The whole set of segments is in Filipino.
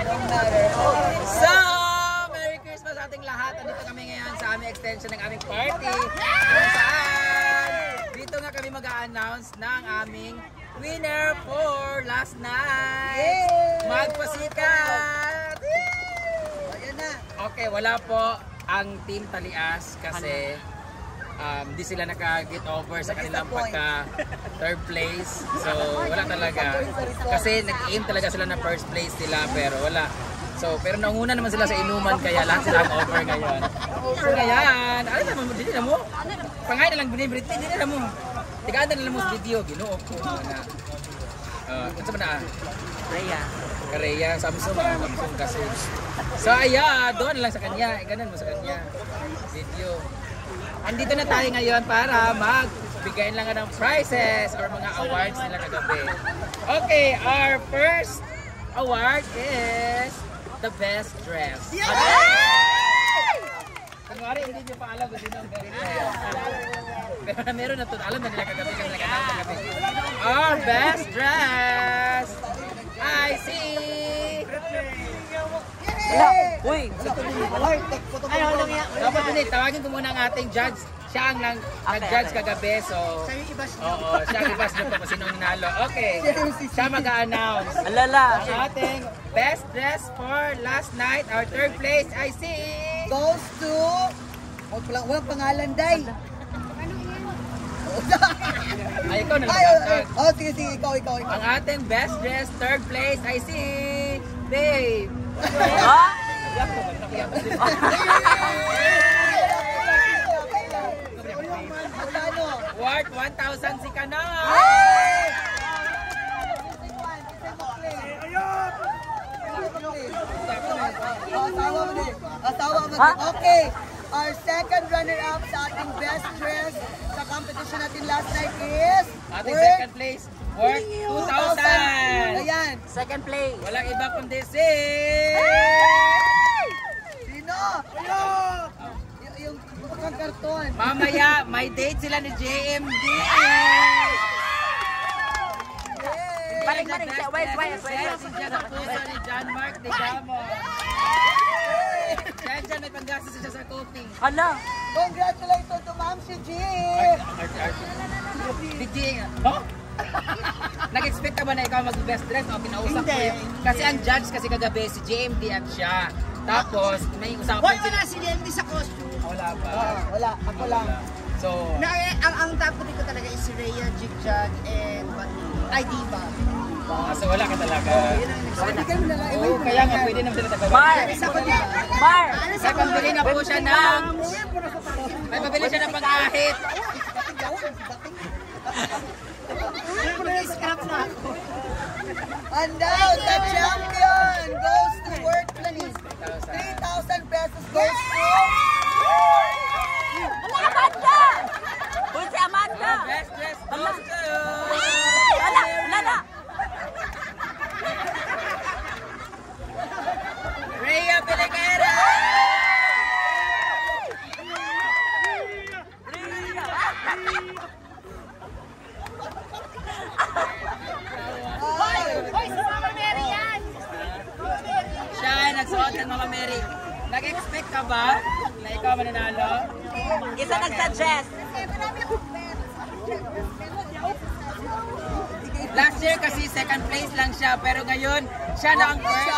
So, Merry Christmas sa ating lahat. Andito kami ngayon sa aming extension ng aming party. Kung saan, dito nga kami mag-a-announce ng aming winner for last night. Magpasikat! Ayan na. Okay, wala po ang Team Talias kasi di sila naka-get over sa kanilang pagka third place. So wala talaga. Kasi nag-aim talaga sila na first place nila pero wala. So pero naunguna naman sila sa inuman kaya lahat sila ang over ngayon. So ngayon, ano naman mo dito na mo? Pangay na lang binibrit, hindi na mo. Tigaan na lang mo sa video, Ginoo ko na. Ano ba na? Rhea, Samsung kasi. So ayan, doon lang sa kanya. Ganun mo sa kanya. Video. Andito na tayo ngayon para magbigay lang ng prizes or mga awards nila kagabi. Okay, our first award is the best dress. Kunwari, hindi nyo pa alam kung sino ang very best. Pero meron na ito. Alam na nila kagabi kasi nagkatang kagabi. Our best dress! I see! Uy! Dapat hindi, tawagin ko muna ang ating judge. Siya ang nag-judge kagabi, so... Oo, siya ang i-bash nyo kung sino ang nanalo. Okay, siya mag-a-announce. Alala! Ang ating best dress for last night, our third place, I see! Goes to... Walang pangalan, Day. Ay, ikaw na lang. Oh, sige, ikaw. Ang ating best dress, third place, I see! Babe! Worth 1,000 si Kana! Okay, our second runner-up sa ating best dress sa competition natin last night is ating second place, worth 2,000! Ayan. Second place. Walang iba kundi si... Sino? Yung bukang karton. Mamaya, may date sila ni JMD! Balik. Wait. Siya sa puso ni John Mark de Gamo. Diyan may panggastos siya sa cooking. Hala. Congratulations to Ma'am si G. DJ, oh? Nag-expect ka ba na ikaw mag-best dress o pinausap ko yun? Kasi ang judge kasi kagabi si JMD at siya. Tapos may usapan Wala si JMD sa costume. Wala ba? Wala, ako lang. So, ang top ko talaga is si Rhea, Jigjag, and Diva. So wala ka talaga. Oo, kaya nga pwede naman sila tagawa. Mar! May pambili na po siya ng... May pabili siya ng pang-ahit. And now, the champion goes to worth 3,000 pesos goes to... Amanda! Uy, si Amanda! Best dress goes to... Lala! Rhea Pelequera! Siya, nagsuot ng Mama Mary. Nag-expect ka ba na ikaw mananalo? Isa nag-suggest. Last year kasi second place lang siya, pero ngayon siya na ang first.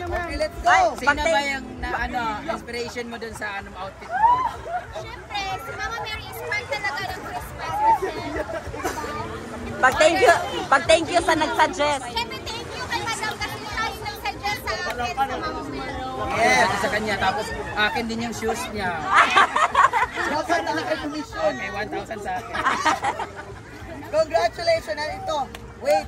Okay, let's go! Sino ba yung inspiration mo dun sa outfit mo? Siyempre, si Mama Mary is part talaga ng Christmas. Pag-thank you sa nag-suggest. Siyempre, thank you kay Madam kasi tayo nag-suggest sa akin sa Mama Mary. Yes, sa kanya. Tapos akin din yung shoes niya. Dapat na commission. Okay, 1,000 sa akin. Congratulations na ito. Wait,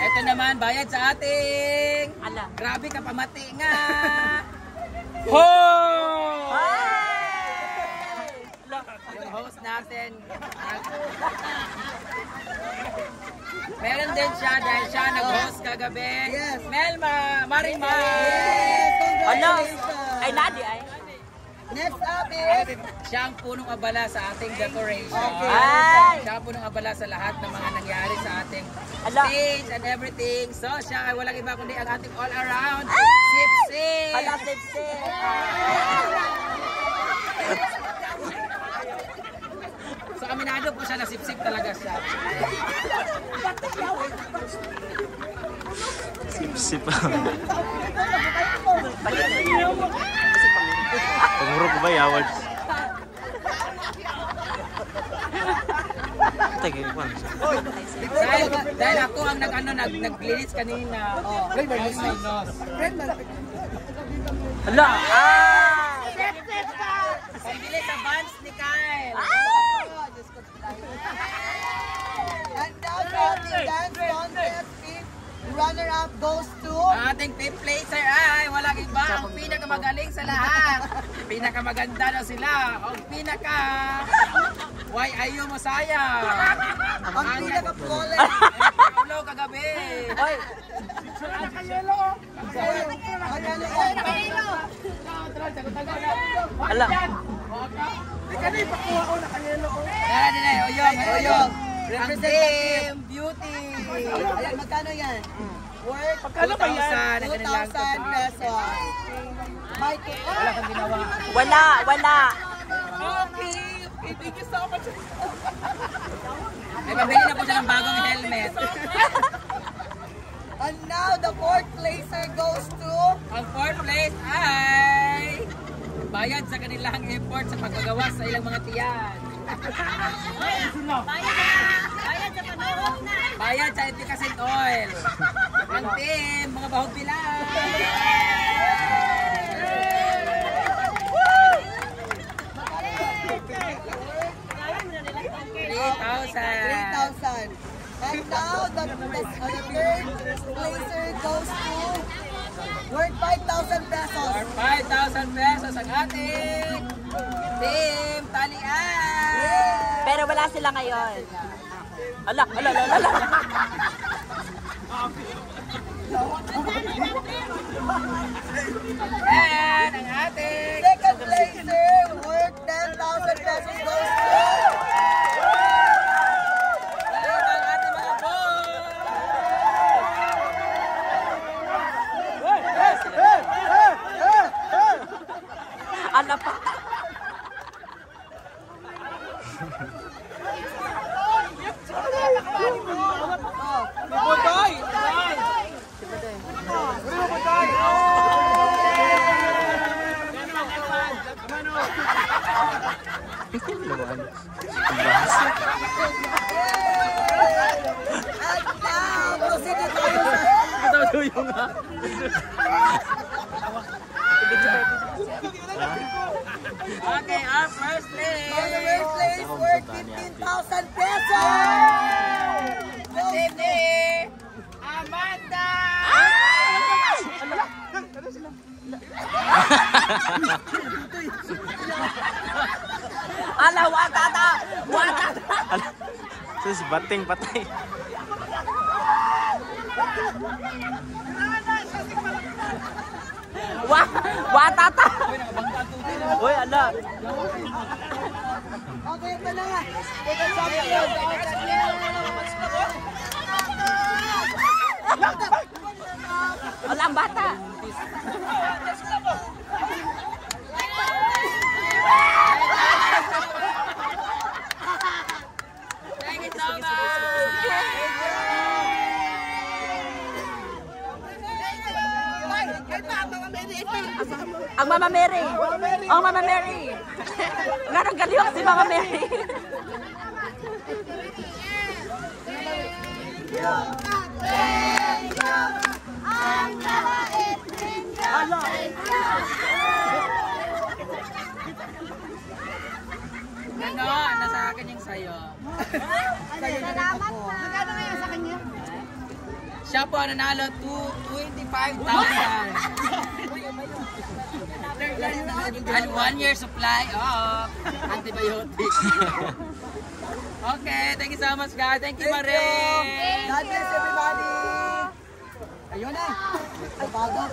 Ito naman, bayad sa ating... Ala. Grabe ka, pamati nga! Ho! Yung host natin. Meron din siya dahil siya nag-host kagabi. Yes. Melma, Marimar! Yes, Ano? congratulations! Ay, Nadi ay. Next up is... Siya ang punong abala sa ating decoration. Okay. Ay! Siya ang punong abala sa lahat ng mga nangyari sa ating Ala. stage and everything. So siya ay walang iba kundi ang ating all around Ay! sip-sip. Ala, sip-sip. So aminado po siya na sip-sip talaga siya. Sip-sip. Pangurog ba yung awards? Dahil ako ang naglinis kanina. Nose my nose. Ala. Pagbilis sa buns ni Kyle. And now the dance contest fifth runner-up goes to... Ang ating fifth placer ay walang iba. Ang pinakamagaling sa lahat. Pinakamaganda na sila. Ang pinaka... Why ayaw mo sayang? Ang pinaka-flawless. Paulo kagabi. Oy. Ala. Kaya din ay oyong. Ang team beauty. Ayan, magkano yan? Worth Pagkano ba yan? 2,000 pesos. Michael. Wala kang ginawa. Wala. Okay. Thank you so much. May pabili na po siya ng bagong helmet. And now the fourth placer goes to... Ang fourth place ay bayad sa kanilang effort sa paggagawa sa ilang mga tiyan. Bayad sa efficacent oil. Ang team, mga bahog bilang. 3,000. And now the third placer goes to worth 5,000 pesos. Or 5,000 pesos ang ating team talian. Pero wala sila ngayon. Ala. And ang ating Second placer worth 10,000 pesos goes to... ang ating mga boys. Ala pa. And now, proceed to tayo sa... Okay, our first place. On the first place worth 15,000 pesos. Team ni Amanda. Ala, watata. Sus, bating patay. Watata. Uy, ala. Okay, ito na nga. Ito champion. Ala, ang bata. Thank you so much. Ang Mama Mary. Ang Mama Mary. Ngarang galiyok si Mama Mary. Ano? Nasa akin yung sayo. Salamat po. Magkano ngayon sa kanya? Siya po ang nanalo to 25,000. And 1 year supply of antibiotics. Okay, thank you so much guys. Thank you, Marie. God bless everybody. Ayun na. Bago.